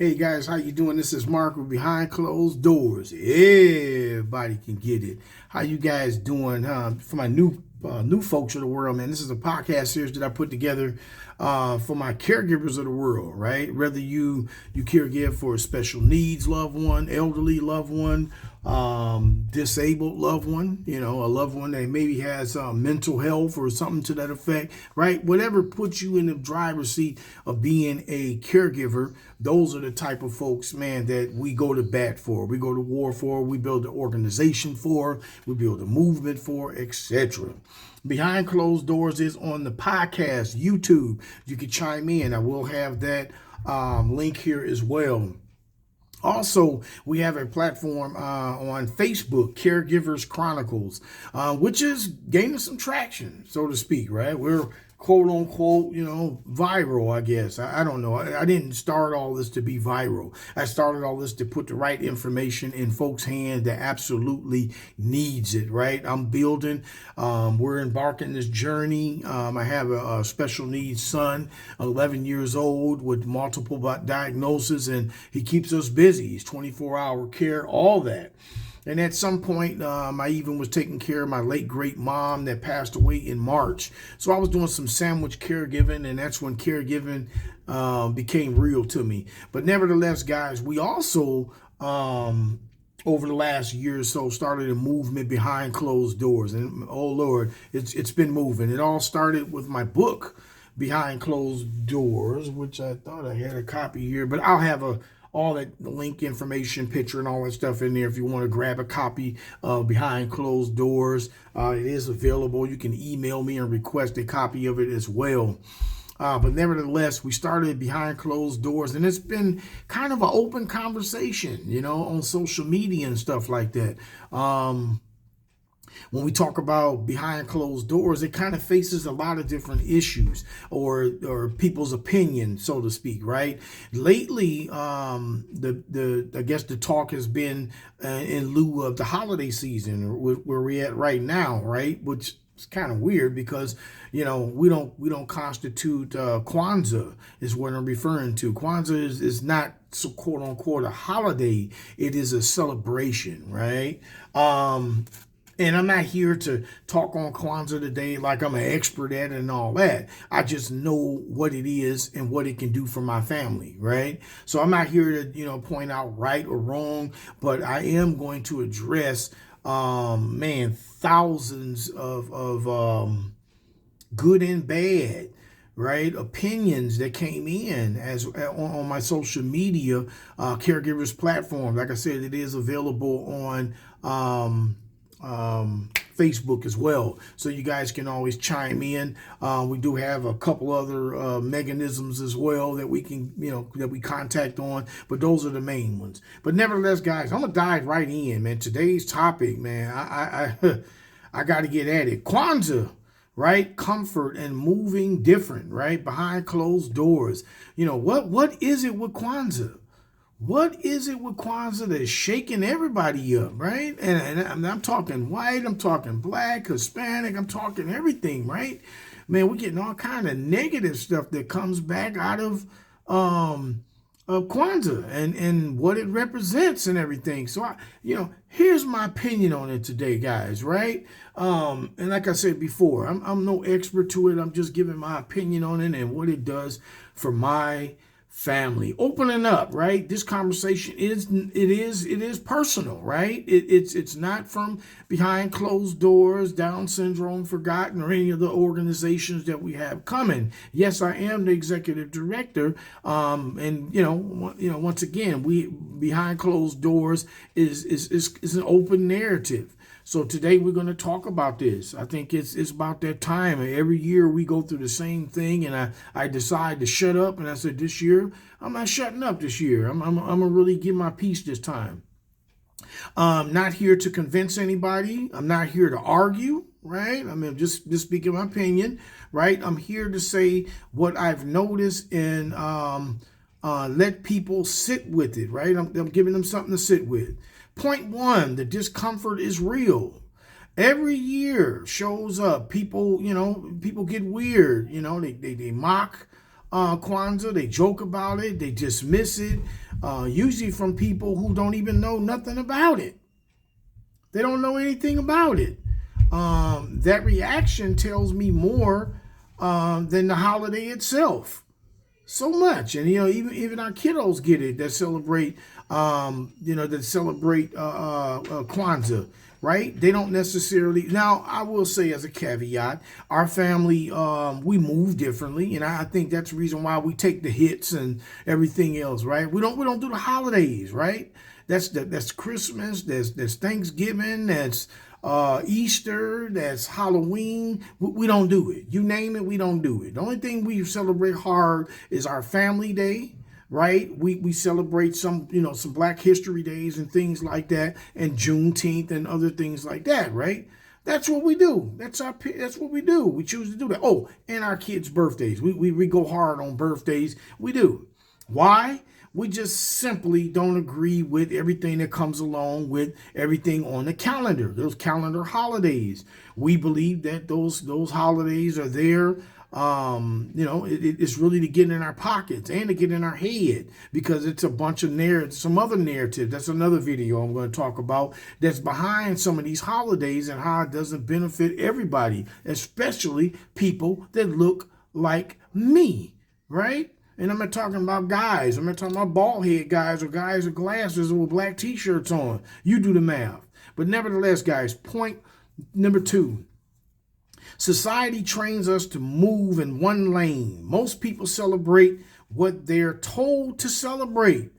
Hey guys, how you doing? This is Mark with Behind Closed Doors. Everybody can get it. How you guys doing? For my new folks of the world, man, this is a podcast series that I put together for my caregivers of the world, right? Whether you caregive for a special needs loved one, elderly loved one, disabled loved one, a loved one that maybe has mental health or something to that effect, right? Whatever puts you in the driver's seat of being a caregiver, those are the type of folks, man, that we go to bat for, we go to war for, we build an organization for, we build a movement for, etc. Behind Closed Doors is on the podcast, YouTube. You can chime in. I will have that link here as well. Also, we have a platform on Facebook, Caregivers Chronicles, which is gaining some traction, so to speak, right? We're quote unquote, viral, I guess. I don't know. I didn't start all this to be viral. I started all this to put the right information in folks' hands that absolutely needs it, right? I'm building. We're embarking this journey. I have a special needs son, 11 years old with multiple diagnoses, and he keeps us busy. He's 24-hour care, all that. And at some point, I even was taking care of my late great mom that passed away in March. So I was doing some sandwich caregiving, and that's when caregiving became real to me. But nevertheless, guys, we also, over the last year or so, started a movement behind closed doors. And oh, Lord, it's been moving. It all started with my book, Behind Closed Doors, which I thought I had a copy here, but I'll have all that link information, picture, and all that stuff in there if you want to grab a copy of Behind Closed Doors. It is available. You can email me and request a copy of it as well. But nevertheless, we started Behind Closed Doors, and it's been kind of an open conversation, on social media and stuff like that. When we talk about behind closed doors, it kind of faces a lot of different issues or people's opinions, so to speak, right? Lately, I guess the talk has been in lieu of the holiday season, where we're at right now, right? Which is kind of weird because we don't constitute Kwanzaa is what I'm referring to. Kwanzaa is not so quote unquote a holiday; it is a celebration, right? And I'm not here to talk on Kwanzaa today like I'm an expert at it and all that. I just know what it is and what it can do for my family, right? So I'm not here to, point out right or wrong, but I am going to address, thousands of good and bad, right, opinions that came in as on my social media caregivers platform. Like I said, it is available on Facebook as well, so you guys can always chime in. We do have a couple other mechanisms as well that we can, that we contact on, but those are the main ones. But nevertheless, guys, I'm gonna dive right in, man. Today's topic, man, I got to get at it. Kwanzaa, right? Comfort and moving different, right? Behind closed doors. What is it with Kwanzaa? What is it with Kwanzaa that's shaking everybody up, right? And I'm talking white, I'm talking black, Hispanic, I'm talking everything, right? Man, we're getting all kind of negative stuff that comes back out of Kwanzaa and what it represents and everything. So, here's my opinion on it today, guys, right? And like I said before, I'm no expert to it. I'm just giving my opinion on it and what it does for my family. Opening up, right? This conversation is personal, right? It's not from Behind Closed Doors, Down Syndrome Forgotten, or any of the organizations that we have coming. Yes, I am the executive director, and once again, we Behind Closed Doors is an open narrative. So today we're going to talk about this. I think it's about that time. Every year we go through the same thing, and I decide to shut up. And I said, this year I'm not shutting up. This year I'm gonna really give my piece this time. I'm not here to convince anybody. I'm not here to argue. Right? I mean, just speaking my opinion. Right? I'm here to say what I've noticed and let people sit with it. Right? I'm giving them something to sit with. Point one, the discomfort is real. Every year shows up. People get weird. They mock Kwanzaa. They joke about it. They dismiss it. usually from people who don't even know nothing about it. They don't know anything about it. That reaction tells me more than the holiday itself. So much, and even our kiddos get it that celebrate, Kwanzaa, right? They don't necessarily. Now, I will say as a caveat, our family, we move differently, and I think that's the reason why we take the hits and everything else, right? We don't do the holidays, right? That's Christmas, there's Thanksgiving, that's Easter, that's Halloween. We don't do it. You name it, we don't do it. The only thing we celebrate hard is our family day, right? We celebrate some Black History Days and things like that, and Juneteenth and other things like that, right? That's what we do. That's what we do. We choose to do that. Oh, and our kids' birthdays. We go hard on birthdays. We do. Why? We just simply don't agree with everything that comes along with everything on the calendar, those calendar holidays. We believe that those holidays are there. It's really to get in our pockets and to get in our head, because it's a bunch of narratives, some other narrative. That's another video I'm going to talk about that's behind some of these holidays and how it doesn't benefit everybody, especially people that look like me, right? And I'm not talking about guys. I'm not talking about bald head guys or guys with glasses or with black t-shirts on. You do the math. But nevertheless, guys, point number 2. Society trains us to move in one lane. Most people celebrate what they're told to celebrate.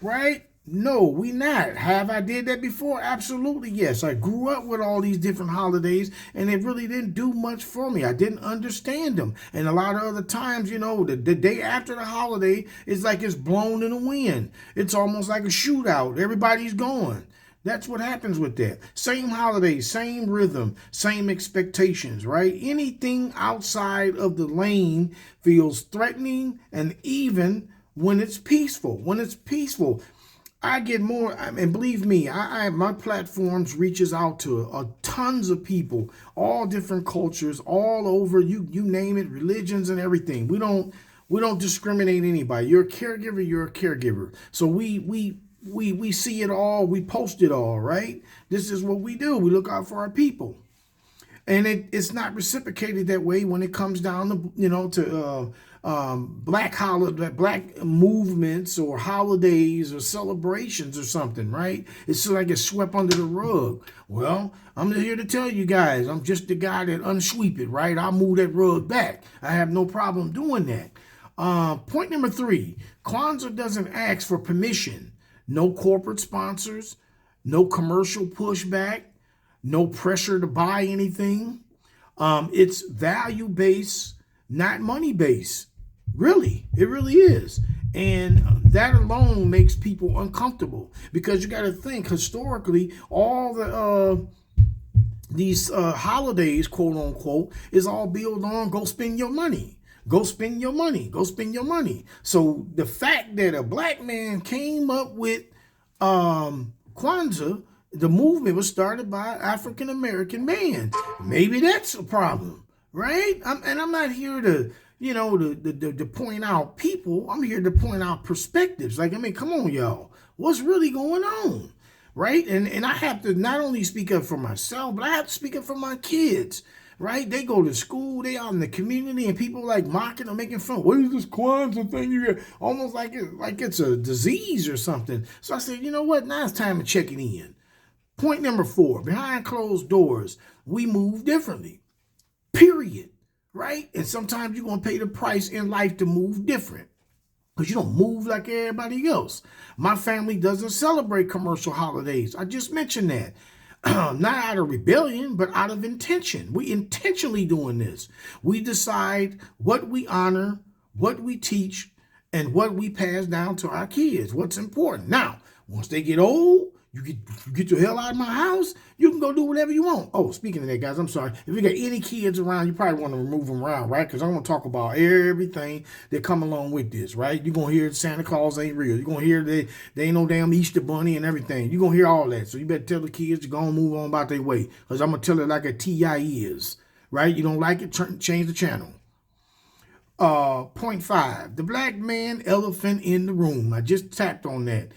Right? No, we not. Have I did that before? Absolutely, yes. I grew up with all these different holidays, and it really didn't do much for me. I didn't understand them. And a lot of other times, the day after the holiday, it's like it's blown in the wind. It's almost like a shootout. Everybody's gone. That's what happens with that. Same holidays, same rhythm, same expectations, right? Anything outside of the lane feels threatening, and even when it's peaceful. I get more, and believe me, my platforms reaches out to tons of people, all different cultures, all over, you name it, religions and everything. We don't discriminate anybody. You're a caregiver, you're a caregiver. So we see it all, we post it all, right? This is what we do. We look out for our people. And it's not reciprocated that way when it comes down to black movements or holidays or celebrations or something, right? It's like it's swept under the rug. Well, I'm here to tell you guys, I'm just the guy that unsweep it, right? I'll move that rug back. I have no problem doing that. Point number 3, Kwanzaa doesn't ask for permission. No corporate sponsors, no commercial pushback, no pressure to buy anything. It's value-based, not money-based. Really, it really is. And that alone makes people uncomfortable, because you got to think historically, all these holidays, quote unquote, is all built on go spend your money. Go spend your money. Go spend your money. So the fact that a black man came up with Kwanzaa, the movement was started by an African-American man. Maybe that's a problem, right? I'm not here to, to point out people. I'm here to point out perspectives. Come on, y'all. What's really going on, right? And I have to not only speak up for myself, but I have to speak up for my kids. Right? They go to school, they out in the community, and people like mocking or making fun. What is this Kwanzaa thing you got? Almost like it's a disease or something. So I said, you know what? Now it's time to check it in. Point number 4, behind closed doors, we move differently. Period. Right? And sometimes you're going to pay the price in life to move different, because you don't move like everybody else. My family doesn't celebrate commercial holidays. I just mentioned that. Not out of rebellion, but out of intention. We intentionally doing this. We decide what we honor, what we teach, and what we pass down to our kids. What's important. Now, once they get old, you get your hell out of my house, you can go do whatever you want. Oh, speaking of that, guys, I'm sorry. If you got any kids around, you probably want to remove them around, right? Because I'm going to talk about everything that come along with this, right? You're going to hear Santa Claus ain't real. You're going to hear they ain't no damn Easter bunny and everything. You're going to hear all that. So you better tell the kids to go and move on about their way, because I'm going to tell it like a TI is, right? You don't like it, change the channel. Point five, the black man elephant in the room. I just tapped on that.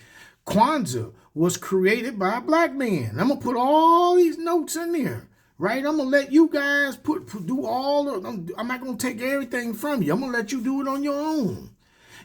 Kwanzaa was created by a black man. I'm gonna put all these notes in there, right? I'm gonna let you guys do all of. I'm not gonna take everything from you. I'm gonna let you do it on your own.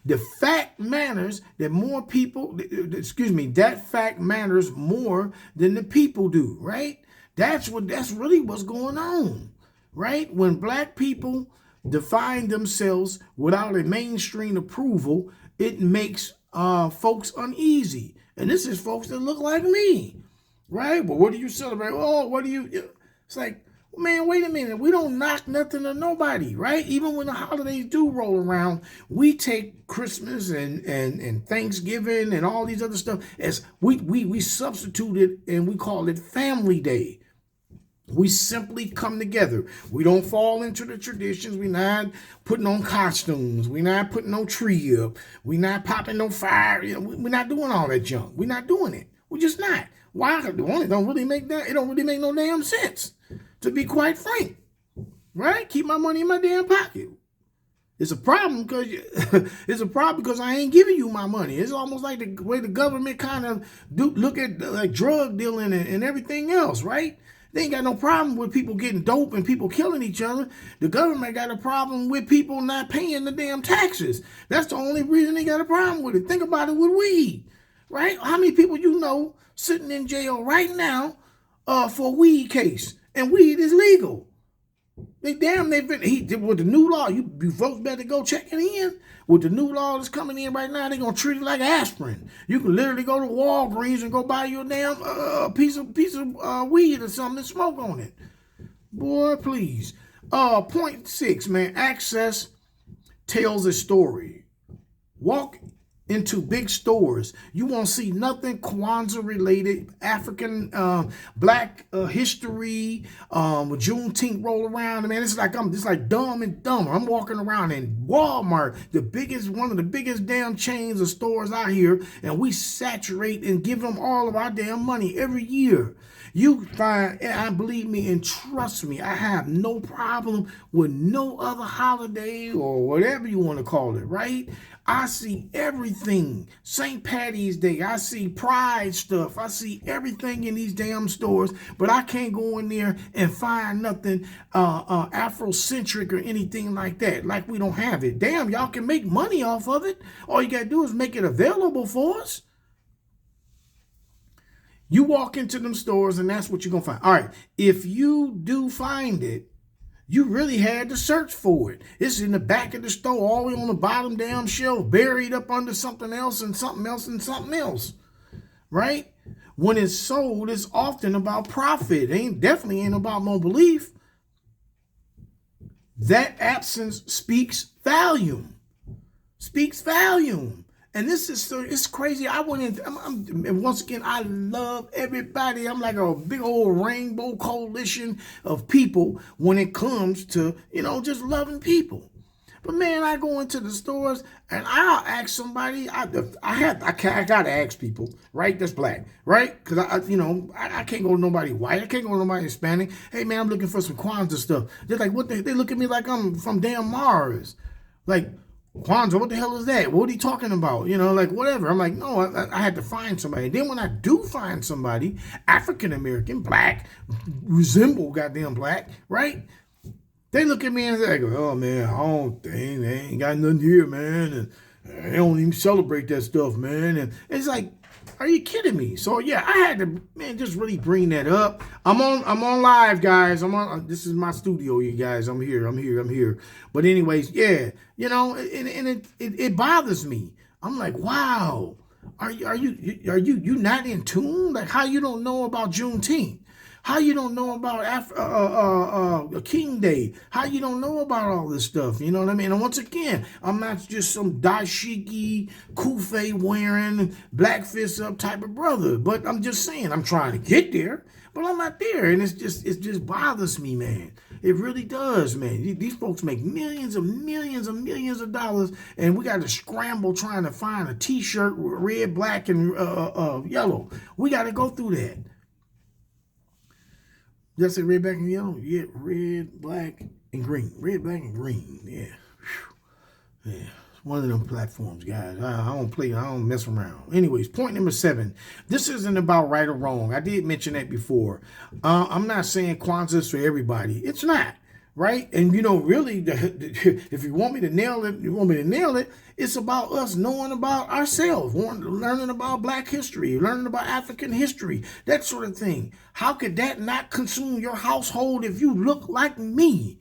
The fact matters that more people. Excuse me. That fact matters more than the people do, right? That's really what's going on, right? When black people define themselves without a mainstream approval, it makes folks uneasy. And this is folks that look like me, right? Well, what do you celebrate? Oh, what do you? It's like, man, wait a minute. We don't knock nothing to nobody, right? Even when the holidays do roll around, we take Christmas and Thanksgiving and all these other stuff as we substitute it and we call it Family Day. We simply come together. We don't fall into the traditions. We're not putting on costumes. We're not putting no tree up. We're not popping no fire. We're not doing all that junk. We're not doing it. We're just not. Why? It don't really make no damn sense, to be quite frank. Right? Keep my money in my damn pocket. It's a problem because I ain't giving you my money. It's almost like the way the government kind of look at like drug dealing and everything else, right? They ain't got no problem with people getting dope and people killing each other. The government got a problem with people not paying the damn taxes. That's the only reason they got a problem with it. Think about it with weed, right? How many people you know sitting in jail right now for a weed case? And weed is legal. With the new law, you folks better go check it in. With the new law that's coming in right now, they're going to treat it like aspirin. You can literally go to Walgreens and go buy you a damn piece of weed or something and smoke on it. Boy, please. Point six, man. Access tells a story. Walk into big stores. You won't see nothing Kwanzaa related, African black history, Juneteenth roll around. Man, it's like Dumb and Dumber. I'm walking around in Walmart, one of the biggest damn chains of stores out here, and we saturate and give them all of our damn money every year. You find, and believe me and trust me, I have no problem with no other holiday or whatever you want to call it, right? I see everything. St. Patty's Day. I see Pride stuff. I see everything in these damn stores, but I can't go in there and find nothing Afrocentric or anything like that. Like we don't have it. Damn, y'all can make money off of it. All you got to do is make it available for us. You walk into them stores and that's what you're going to find. All right, if you do find it, you really had to search for it. It's in the back of the store, all the way on the bottom damn shelf, buried up under something else and something else and something else, right? When it's sold, it's often about profit. It definitely ain't about no belief. That absence speaks volume. And this is so, it's crazy. I went in, and once again, I love everybody. I'm like a big old rainbow coalition of people when it comes to, just loving people. But man, I go into the stores and I'll ask somebody, I gotta ask people, right? That's black, right? Because I can't go to nobody white. I can't go to nobody Hispanic. Hey man, I'm looking for some Kwanzaa stuff. They're like, what? They look at me like I'm from damn Mars. Like, Kwanzaa, what the hell is that? What are you talking about? Like whatever. I'm like, no, I had to find somebody. Then when I do find somebody, African American, black, resemble goddamn black, right? They look at me and they go, oh man, they ain't got nothing here, man. And they don't even celebrate that stuff, man. And it's like, are you kidding me? So yeah, I had to, man, just really bring that up. I'm on live, guys. This is my studio, you guys. I'm here. But anyways, yeah, and it bothers me. I'm like, wow, are you not in tune? Like how you don't know about Juneteenth? How you don't know about King Day? How you don't know about all this stuff? You know what I mean? And once again, I'm not just some dashiki, kufe wearing, black fist up type of brother. But I'm just saying, I'm trying to get there, but I'm not there. And it just bothers me, man. It really does, man. These folks make millions of dollars, and we got to scramble trying to find a T-shirt with red, black, and yellow. We got to go through that. Did I say red, black, and yellow? Yeah, red, black, and green. Red, black, and green. Yeah. Yeah, it's one of them platforms, guys. I don't play. I don't mess around. Anyways, point number 7. This isn't about right or wrong. I did mention that before. I'm not saying Kwanzaa is for everybody. It's not. Right? And really, if you want me to nail it, it's about us knowing about ourselves, learning about Black history, learning about African history, that sort of thing. How could that not consume your household if you look like me?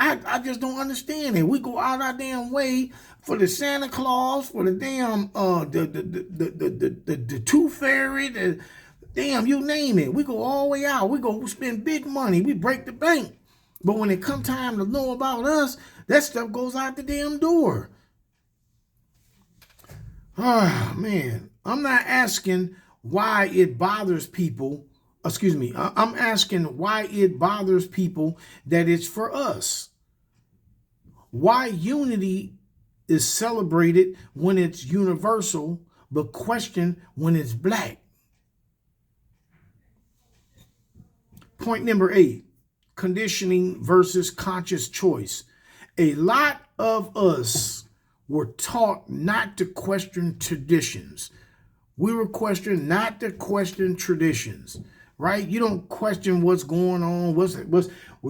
I just don't understand it. We go out our damn way for the Santa Claus, for the damn the Tooth Fairy, damn, you name it. We go all the way out. We go spend big money. We break the bank. But when it come time to know about us, that stuff goes out the damn door. Ah, man. I'm not asking why it bothers people. Excuse me. I'm asking why it bothers people that it's for us. Why unity is celebrated when it's universal, but questioned when it's Black. Point number 8. Conditioning versus conscious choice. A lot of us were taught not to question traditions. We were questioned not to question traditions, right? You don't question what's going on.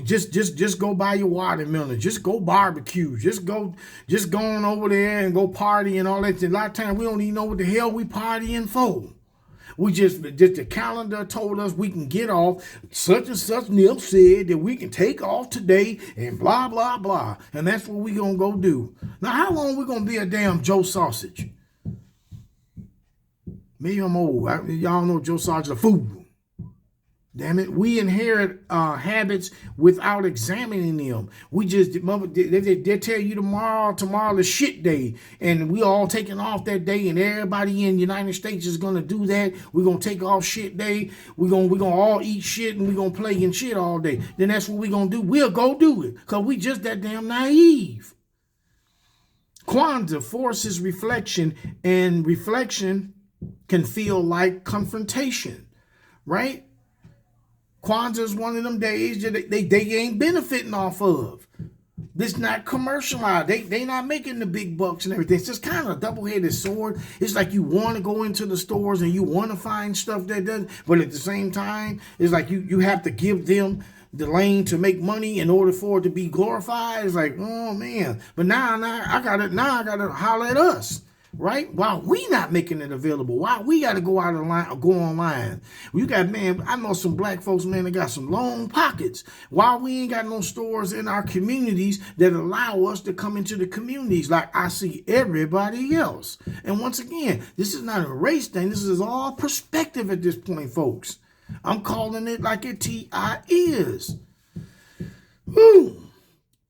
Just go buy your watermelon. Just go barbecue. Just go on over there and go party and all that. A lot of times we don't even know what the hell we partying for. We just the calendar told us we can get off. Such and such Nip said that we can take off today and blah, blah, blah. And that's what we going to go do. Now, how long we going to be a damn Joe Sausage? Maybe I'm old. Y'all know Joe Sausage a fool. Damn it. We inherit habits without examining them. We just, they tell you tomorrow is shit day. And we all taking off that day and everybody in the United States is going to do that. We're going to take off shit day. We're going to all eat shit and we're going to play in shit all day. Then that's what we're going to do. We'll go do it because we just that damn naive. Kwanzaa forces reflection, and reflection can feel like confrontation, right? Kwanzaa is one of them days that they ain't benefiting off of. This not commercialized. They not making the big bucks and everything. It's just kind of a double-headed sword. It's like you want to go into the stores and you want to find stuff that doesn't, but at the same time, it's like you have to give them the lane to make money in order for it to be glorified. It's like, oh man. But now I gotta holler at us. Right? Why we not making it available? Why we got to go out online or go online? You got, man, I know some Black folks, man, that got some long pockets. Why we ain't got no stores in our communities that allow us to come into the communities like I see everybody else? And once again, this is not a race thing. This is all perspective at this point, folks. I'm calling it like it T.I. is. Woo.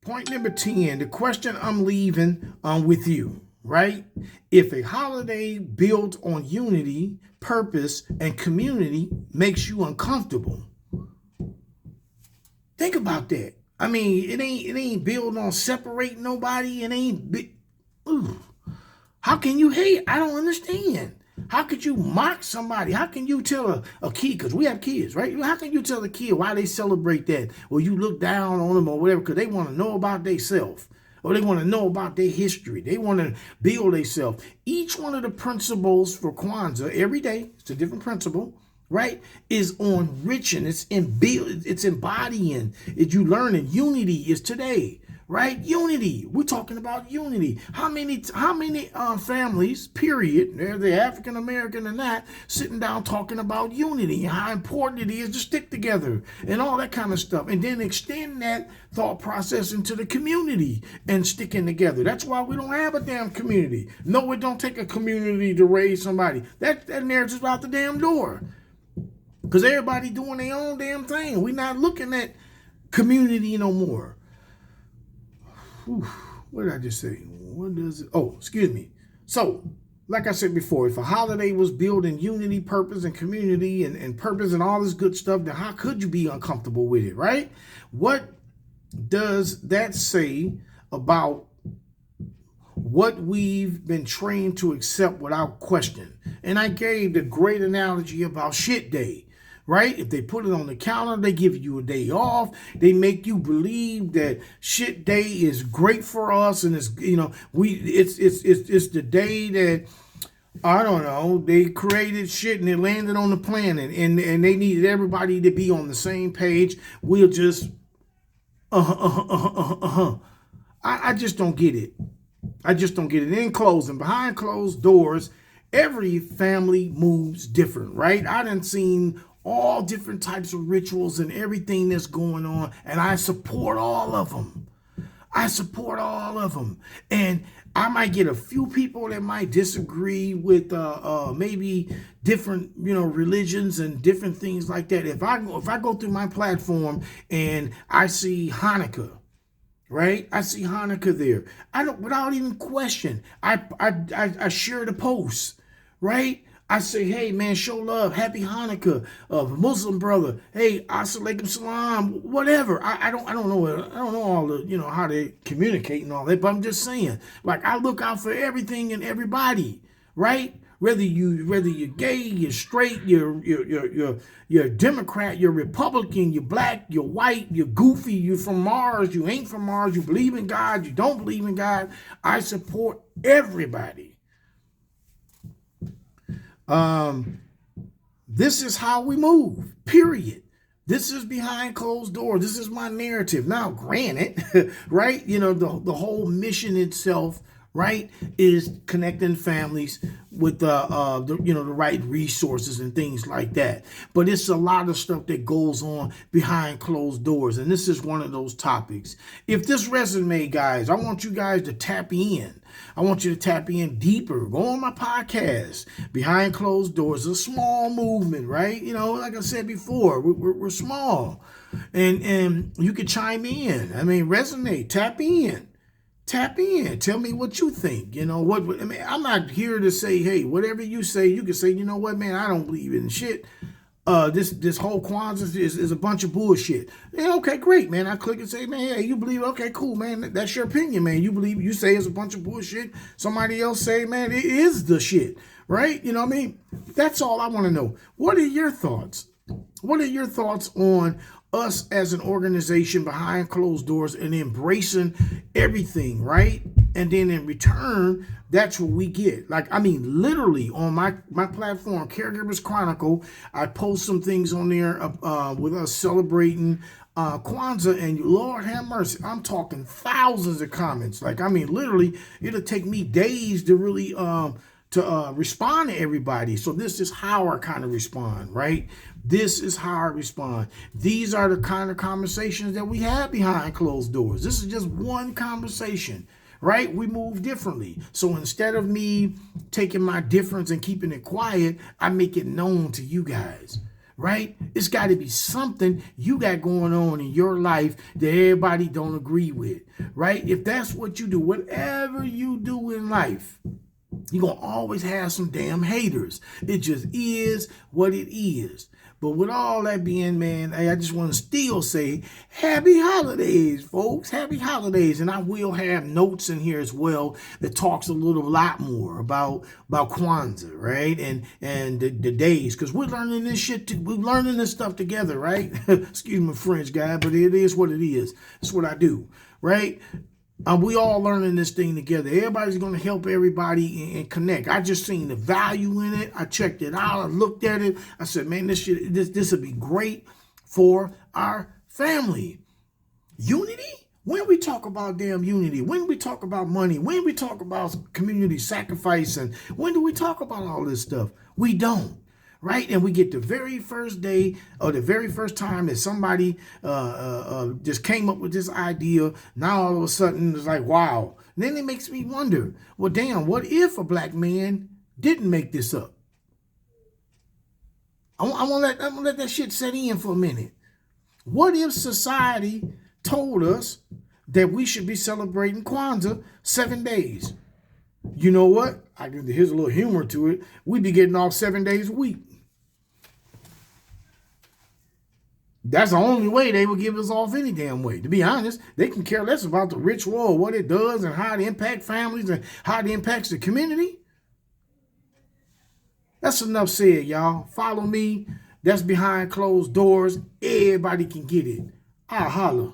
Point number 10, the question I'm leaving with you. Right? If a holiday built on unity, purpose, and community makes you uncomfortable, think about that. I mean, it ain't built on separating nobody. It ain't. How can you hate? I don't understand. How could you mock somebody? How can you tell a kid, because we have kids, right? How can you tell a kid why they celebrate that? Or you look down on them or whatever because they want to know about themselves. Or they want to know about their history. They want to build themselves. Each one of the principles for Kwanzaa every day, it's a different principle, right, is on enriching. It's embodying. You learning. Unity is today, right? Unity. We're talking about unity. How many families, period, they're African American or not, sitting down talking about unity and how important it is to stick together and all that kind of stuff, and then extend that thought process into the community and sticking together. That's why we don't have a damn community. No, it don't take a community to raise somebody. That narrative's out the damn door. Because everybody doing their own damn thing. We're not looking at community no more. Whew, what did I just say? What does it? Oh, excuse me. So, like I said before, if a holiday was built in unity, purpose, and community and purpose and all this good stuff, then how could you be uncomfortable with it, right? What does that say about what we've been trained to accept without question? And I gave the great analogy about shit day. right? If they put it on the calendar, they give you a day off. They make you believe that shit day is great for us, and it's it's the day that I don't know, they created shit and it landed on the planet, and they needed everybody to be on the same page. We'll just I just don't get it. I just don't get it. In closing, behind closed doors, every family moves different, right? I done seen all different types of rituals and everything that's going on, and I support all of them. I support all of them. And I might get a few people that might disagree with maybe different, religions and different things like that. If I go through my platform and I see Hanukkah, right? I see Hanukkah there. I don't, without even question, I share the post, right? I say, hey man, show love, happy Hanukkah, Muslim brother, hey, assalamualaikum salam, whatever. I don't know all the, how they communicate and all that, but I'm just saying, like, I look out for everything and everybody, right? Whether you're gay, you're straight, you're Democrat, you're Republican, you're black, you're white, you're goofy, you're from Mars, you ain't from Mars, you believe in God, you don't believe in God. I support everybody. This is how we move, period. This is behind closed doors. This is my narrative. Now, granted, right, the whole mission itself, right, is connecting families with the right resources and things like that. But it's a lot of stuff that goes on behind closed doors, and this is one of those topics. If this resonates, guys, I want you guys to tap in. I want you to tap in deeper. Go on my podcast, Behind Closed Doors. A small movement, right? Like I said before, we're small, and you can chime in. I mean, resonate, tap in. Tap in. Tell me what you think. I'm not here to say, hey, whatever you say, you can say, you know what, man, I don't believe in shit. This whole Kwanzaa is a bunch of bullshit. Yeah, okay, great, man. I click and say, man, yeah, you believe, okay, cool, man. That's your opinion, man. You say it's a bunch of bullshit. Somebody else say, man, it is the shit, right? You know what I mean? That's all I want to know. What are your thoughts? What are your thoughts on us as an organization behind closed doors and embracing everything, right? And then in return, that's what we get. Like, I mean, literally on my platform, Caregivers Chronicle, I post some things on there with us celebrating Kwanzaa, and Lord have mercy, I'm talking thousands of comments. Like, I mean, literally, it'll take me days to really respond to everybody. So this is how I kind of respond, right? This is how I respond. These are the kind of conversations that we have behind closed doors. This is just one conversation, right? We move differently. So instead of me taking my difference and keeping it quiet, I make it known to you guys, right? It's got to be something you got going on in your life that everybody don't agree with, right? If that's what you do, whatever you do in life, you're going to always have some damn haters. It just is what it is. But with all that being, man, I just want to still say happy holidays, folks. Happy holidays. And I will have notes in here as well that talks a lot more about Kwanzaa, right? And the days, because we're learning this shit. We're learning this stuff together, right? Excuse my French, guy, but it is what it is. It's what I do, right? We all learning this thing together. Everybody's going to help everybody and connect. I just seen the value in it. I checked it out. I looked at it. I said, man, this would be great for our family. Unity? When we talk about damn unity, when we talk about money, when we talk about community sacrifice, and when do we talk about all this stuff? We don't. Right? And we get the very first day or the very first time that somebody just came up with this idea. Now all of a sudden it's like, wow. And then it makes me wonder, well, damn, what if a black man didn't make this up? I'm gonna let that shit set in for a minute. What if society told us that we should be celebrating Kwanzaa 7 days? You know what? Here's a little humor to it. We'd be getting off 7 days a week. That's the only way they will give us off any damn way. To be honest, they can care less about the ritual or what it does and how it impacts families and how it impacts the community. That's enough said, y'all. Follow me, That's behind closed doors. Everybody can get it. I'll holler.